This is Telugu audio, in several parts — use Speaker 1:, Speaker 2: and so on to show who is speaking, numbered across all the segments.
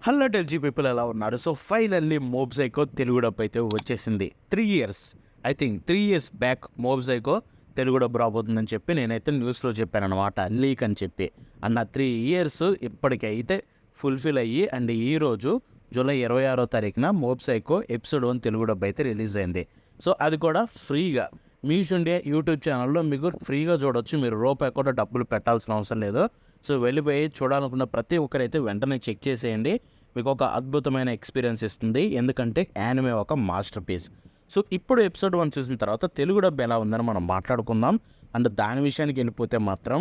Speaker 1: హలో టెల్జీ పీపుల్ ఎలా ఉన్నారు? So finally Mob Psycho Telugu dub అయితే వచ్చేసింది. 3 years I think 3 years back Mob Psycho Telugu dub రాబోతుందని చెప్పి నేనైతే న్యూస్లో చెప్పాను అనమాట, లీక్ అని చెప్పి. అండ్ ఆ 3 ఇయర్స్ ఇప్పటికైతే ఫుల్ఫిల్ అయ్యి అండ్ ఈరోజు జూలై 26వ తారీఖున mob psycho episode 1 Telugu dub అయితే రిలీజ్ అయింది. సో అది కూడా ఫ్రీగా మీష్ ఇండియా యూట్యూబ్ ఛానల్లో మీకు ఫ్రీగా చూడొచ్చు. మీరు రూపాయి కూడా డబ్బులు పెట్టాల్సిన అవసరం లేదు. సో వెళ్ళిపోయి చూడాలనుకున్న ప్రతి ఒక్కరైతే వెంటనే చెక్ చేసేయండి. మీకు ఒక అద్భుతమైన ఎక్స్పీరియన్స్ ఇస్తుంది, ఎందుకంటే యానిమే ఒక మాస్టర్ పీస్. సో ఇప్పుడు ఎపిసోడ్ 1 చూసిన తర్వాత తెలుగు డబ్ ఎలా ఉందని మనం మాట్లాడుకుందాం. అండ్ దాని విషయానికి వెళ్ళిపోతే మాత్రం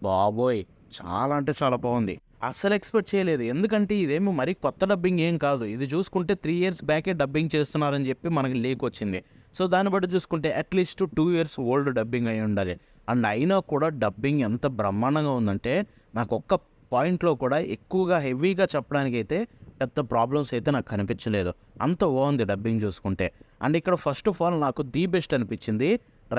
Speaker 1: బాబోయ్ చాలా అంటే చాలా బాగుంది. అస్సలు ఎక్స్పెక్ట్ చేయలేదు, ఎందుకంటే ఇదేమో మరీ కొత్త డబ్బింగ్ ఏం కాదు. ఇది చూసుకుంటే 3 ఇయర్స్ బ్యాకే డబ్బింగ్ చేస్తున్నారని చెప్పి మనకి లీక్ వచ్చింది. సో దాన్ని బట్టి చూసుకుంటే అట్లీస్ట్ 2 ఇయర్స్ ఓల్డ్ డబ్బింగ్ అయి ఉండాలి. అండ్ అయినా కూడా డబ్బింగ్ ఎంత బ్రహ్మాండంగా ఉందంటే నాకు ఒక్క పాయింట్లో కూడా ఎక్కువగా హెవీగా చెప్పడానికి అయితే పెద్ద ప్రాబ్లమ్స్ అయితే నాకు కనిపించలేదు. అంత బాగుంది డబ్బింగ్ చూసుకుంటే. అండ్ ఇక్కడ ఫస్ట్ ఆఫ్ ఆల్ నాకు ది బెస్ట్ అనిపించింది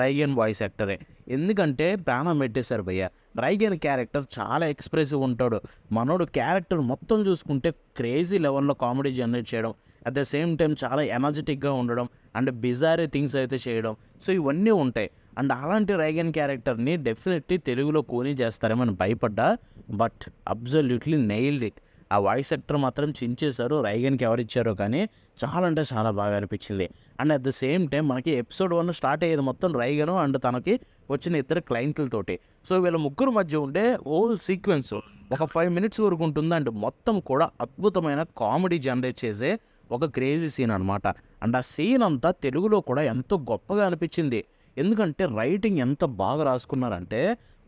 Speaker 1: రైగన్ వాయిస్ యాక్టరే. ఎందుకంటే ప్రాణం పెట్టేశారు భయ్య. రైగన్ క్యారెక్టర్ చాలా ఎక్స్ప్రెసివ్ ఉంటాడు. మనోడు క్యారెక్టర్ మొత్తం చూసుకుంటే క్రేజీ లెవెల్లో కామెడీ జనరేట్ చేయడం, అట్ ద సేమ్ టైం చాలా ఎనర్జెటిక్గా ఉండడం అండ్ బిజారీ థింగ్స్ అయితే చేయడం. సో ఇవన్నీ ఉంటాయి. అండ్ అలాంటి రైగన్ క్యారెక్టర్ని డెఫినెట్లీ తెలుగులో కోని చేస్తారేమని భయపడ్డా, బట్ అబ్జల్యూట్లీ నెయిల్డ్ ఇట్. ఆ వాయిస్ యాక్టర్ మాత్రం చించేశారు. రైగన్కి ఎవరిచ్చారో కానీ చాలా అంటే చాలా బాగా అనిపించింది. And at the same time మనకి ఎపిసోడ్ 1 స్టార్ట్ అయ్యేది మొత్తం రైగను అండ్ తనకి వచ్చిన ఇద్దరు క్లయింట్లతోటి. సో వీళ్ళ ముగ్గురు మధ్య ఉండే హోల్ సీక్వెన్స్ ఒక 5 minutes వరకు ఉంటుంది. అండ్ మొత్తం కూడా అద్భుతమైన కామెడీ జనరేట్ చేసే ఒక క్రేజీ సీన్ అనమాట. అండ్ ఆ సీన్ అంతా తెలుగులో కూడా ఎంతో గొప్పగా అనిపించింది. ఎందుకంటే రైటింగ్ ఎంత బాగా రాసుకున్నారంటే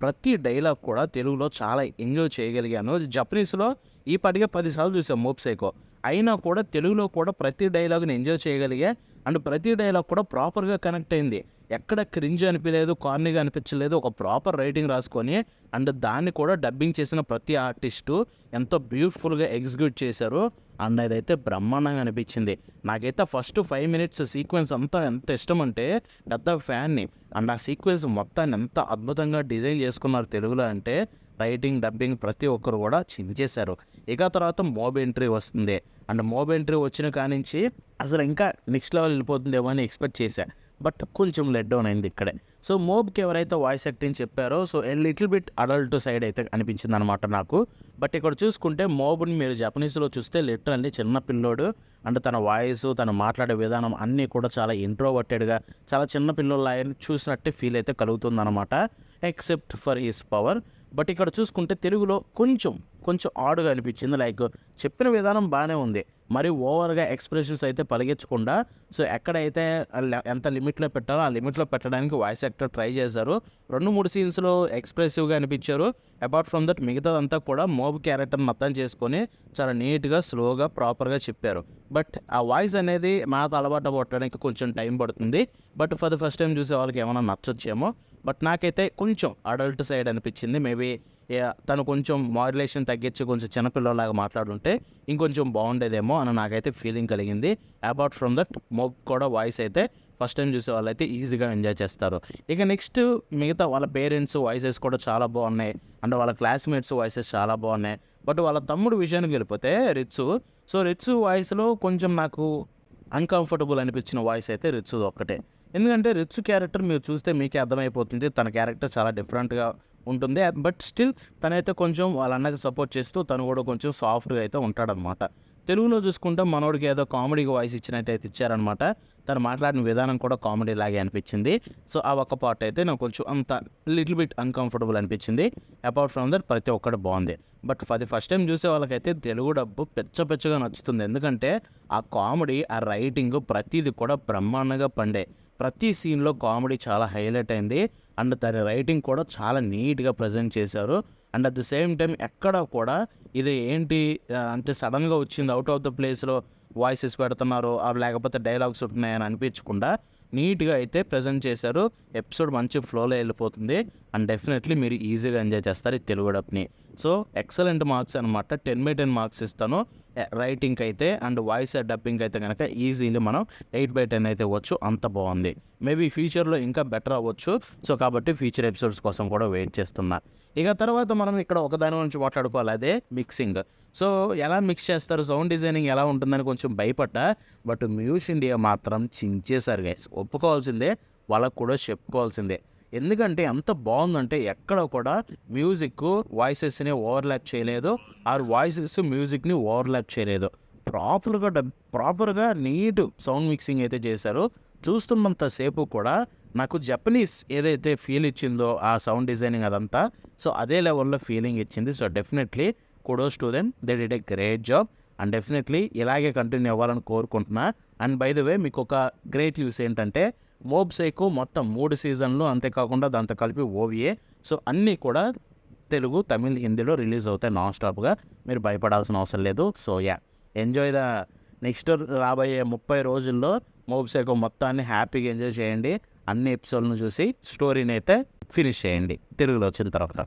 Speaker 1: ప్రతి డైలాగ్ కూడా తెలుగులో చాలా ఎంజాయ్ చేయగలిగాను. జపనీస్లో ఈ పాటిగా 10 సార్లు చూసాం మోబ్ సైకో, అయినా కూడా తెలుగులో కూడా ప్రతి డైలాగ్ని ఎంజాయ్ చేయగలిగా. అండ్ ప్రతి డైలాగ్ కూడా ప్రాపర్గా కనెక్ట్ అయింది. ఎక్కడ క్రింజ్ అనిపించలేదు, కార్నీగా అనిపించలేదు. ఒక ప్రాపర్ రైటింగ్ రాసుకొని అండ్ దాన్ని కూడా డబ్బింగ్ చేసిన ప్రతి ఆర్టిస్టు ఎంతో బ్యూటిఫుల్గా ఎగ్జిక్యూట్ చేశారు. అండ్ అదైతే బ్రహ్మాండంగా అనిపించింది. నాకైతే ఫస్ట్ 5 minutes సీక్వెన్స్ అంతా ఎంత ఇష్టం అంటే పెద్ద ఫ్యాన్ని. అండ్ ఆ సీక్వెన్స్ మొత్తాన్ని ఎంత అద్భుతంగా డిజైన్ చేసుకున్నారు తెలుగులో అంటే రైటింగ్ డబ్బింగ్ ప్రతి ఒక్కరు కూడా చించేశారు. ఇక తర్వాత మోబ్ ఎంట్రీ వస్తుంది. అండ్ మోబ్ ఎంట్రీ వచ్చిన కానించి అసలు ఇంకా నెక్స్ట్ లెవెల్ వెళ్ళిపోతుందేమో అని ఎక్స్పెక్ట్ చేశా, బట్ కొంచెం లెట్ డౌన్ అయింది ఇక్కడే. సో మోబ్కి ఎవరైతే వాయిస్ యాక్టింగ్ చెప్పారో so little bit adult side అయితే అనిపించింది అనమాట నాకు. బట్ ఇక్కడ చూసుకుంటే మోబ్ని మీరు జపనీస్లో చూస్తే లిటరల్లీ చిన్న పిల్లోడు. అండ్ తన వాయిస్, తను మాట్లాడే విధానం అన్నీ కూడా చాలా ఇంట్రోవర్టెడ్గా చాలా చిన్న పిల్లోళ్ళ చూసినట్టే ఫీల్ అయితే కలుగుతుందన్నమాట, except for his power. But ఇక్కడ చూసుకుంటే తెలుగులో కొంచెం ఆడుగా అనిపించింది. లైక్ చెప్పిన విధానం బాగానే ఉంది, మరి ఓవర్గా ఎక్స్ప్రెషన్స్ అయితే పలిగించకుండా సో ఎక్కడైతే ఎంత లిమిట్లో పెట్టాలో ఆ లిమిట్లో పెట్టడానికి వాయిస్ యాక్టర్ ట్రై చేశారు. 2-3 సీన్స్లో ఎక్స్ప్రెసివ్గా అనిపించారు. అపార్ట్ ఫ్రమ్ దట్ మిగతాదంతా కూడా మోబ్ క్యారెక్టర్ని అర్థం చేసుకొని చాలా నీట్గా స్లోగా ప్రాపర్గా చెప్పారు. బట్ ఆ వాయిస్ అనేది నాకు అలవాటు పట్టడానికి కొంచెం టైం పడుతుంది. But for the first time చూసే వాళ్ళకి ఏమైనా నచ్చొచ్చేమో. బట్ నాకైతే కొంచెం అడల్ట్ సైడ్ అనిపించింది. మేబీ తను కొంచెం మాడ్యులేషన్ తగ్గించి కొంచెం చిన్నపిల్లలాగా మాట్లాడుంటే ఇంకొంచెం బాగుండేదేమో అని నాకైతే ఫీలింగ్ కలిగింది. అపార్ట్ ఫ్రమ్ దట్ మోబ్ కూడా వాయిస్ అయితే ఫస్ట్ టైం చూసే వాళ్ళైతే ఈజీగా ఎంజాయ్ చేస్తారు. ఇక నెక్స్ట్ మిగతా వాళ్ళ పేరెంట్స్ వాయిసెస్ కూడా చాలా బాగున్నాయి. అండ్ వాళ్ళ క్లాస్మేట్స్ వాయిసెస్ చాలా బాగున్నాయి. బట్ వాళ్ళ తమ్ముడు విషయానికి వెళ్ళిపోతే రిత్సు వాయిస్లో కొంచెం నాకు అన్కంఫర్టబుల్ అనిపించిన వాయిస్ అయితే రిత్సుది ఒక్కటే. ఎందుకంటే రిత్సు క్యారెక్టర్ మీరు చూస్తే మీకే అర్థమైపోతుంది, తన క్యారెక్టర్ చాలా డిఫరెంట్గా ఉంటుంది. బట్ స్టిల్ తనైతే కొంచెం వాళ్ళ అన్నకి సపోర్ట్ చేస్తూ తను కూడా కొంచెం సాఫ్ట్గా అయితే ఉంటాడనమాట. తెలుగులో చూసుకుంటే మనోడికి ఏదో కామెడీగా వాయిస్ ఇచ్చినట్టయితే ఇచ్చారనమాట. తను మాట్లాడిన విధానం కూడా కామెడీ లాగే అనిపించింది. సో ఆ ఒక్క పార్ట్ అయితే నాకు కొంచెం అంత లిటిల్ బిట్ అన్కంఫర్టబుల్ అనిపించింది. అపార్ట్ ఫ్రమ్ దట్ ప్రతి ఒక్కటి బాగుంది. But for the first time చూసే వాళ్ళకైతే తెలుగు డబ్బు పెచ్చగా నచ్చుతుంది. ఎందుకంటే ఆ కామెడీ, ఆ రైటింగ్ ప్రతిదీ కూడా బ్రహ్మాండంగా పండే. ప్రతి సీన్లో కామెడీ చాలా హైలైట్ అయింది. అండ్ తన రైటింగ్ కూడా చాలా నీట్గా ప్రజెంట్ చేశారు. And at the same time ఎక్కడ కూడా ఇది ఏంటి అంటే సడన్గా వచ్చింది అవుట్ ఆఫ్ ద ప్లేస్లో వాయిసెస్ పెడుతున్నారు లేకపోతే డైలాగ్స్ ఉంటున్నాయని అనిపించకుండా నీట్గా అయితే ప్రజెంట్ చేశారు. ఎపిసోడ్ మంచి ఫ్లోలో వెళ్ళిపోతుంది. అండ్ డెఫినెట్లీ మీరు ఈజీగా ఎంజాయ్ చేస్తారు ఈ తెలుగు డబ్ని. సో ఎక్సలెంట్ మార్క్స్ అనమాట. 10/10 మార్క్స్ ఇస్తాను రైటింగ్కి అయితే. అండ్ వాయిస్ డబ్బింగ్ అయితే కనుక ఈజీలీ మనం 8/10 అయితే ఇవ్వచ్చు. అంత బాగుంది. మేబీ ఫ్యూచర్లో ఇంకా బెటర్ అవ్వచ్చు. సో కాబట్టి ఫ్యూచర్ ఎపిసోడ్స్ కోసం కూడా వెయిట్ చేస్తున్నా. ఇక తర్వాత మనం ఇక్కడ ఒకదాని గురించి మాట్లాడుకోవాలి, అదే మిక్సింగ్. సో ఎలా మిక్స్ చేస్తారు, సౌండ్ డిజైనింగ్ ఎలా ఉంటుందని కొంచెం భయపడ్డా. బట్ మ్యూజిక్ ఇండియా మాత్రం చించేశారు గైస్. ఒప్పుకోవాల్సిందే, వాళ్ళకు కూడా చెప్పుకోవాల్సిందే. ఎందుకంటే ఎంత బాగుందంటే ఎక్కడ కూడా మ్యూజిక్ వాయిసెస్ని ఓవర్లాప్ చేయలేదు, ఆర్ వాయిసెస్ మ్యూజిక్ని ఓవర్లాప్ చేయలేదు. ప్రాపర్గా నీట్ సౌండ్ మిక్సింగ్ అయితే చేశారు. చూస్తున్నంతసేపు కూడా నాకు జపనీస్ ఏదైతే ఫీల్ ఇచ్చిందో ఆ సౌండ్ డిజైనింగ్ అదంతా, సో అదే లెవెల్లో ఫీలింగ్ ఇచ్చింది. So definitely kudos to them, they did a great job. And definitely ఇలాగే కంటిన్యూ అవ్వాలని కోరుకుంటున్నా. అండ్ బై ద వే మీకు ఒక గ్రేట్ న్యూస్ ఏంటంటే మోబ్ సైకో మొత్తం 3 సీజన్లు, అంతేకాకుండా దాంతో కలిపి ఓవిఏ, సో అన్నీ కూడా తెలుగు, తమిళ్, హిందీలో రిలీజ్ అవుతాయి నాన్ స్టాప్గా. మీరు భయపడాల్సిన అవసరం లేదు. సో ఎంజాయ్ ద నెక్స్ట్ రాబోయే 30 రోజుల్లో మోబ్ సైకో మొత్తాన్ని హ్యాపీగా ఎంజాయ్ చేయండి. అన్ని ఎపిసోడ్లను చూసి స్టోరీని అయితే ఫినిష్ చేయండి తెలుగులో వచ్చిన తర్వాత.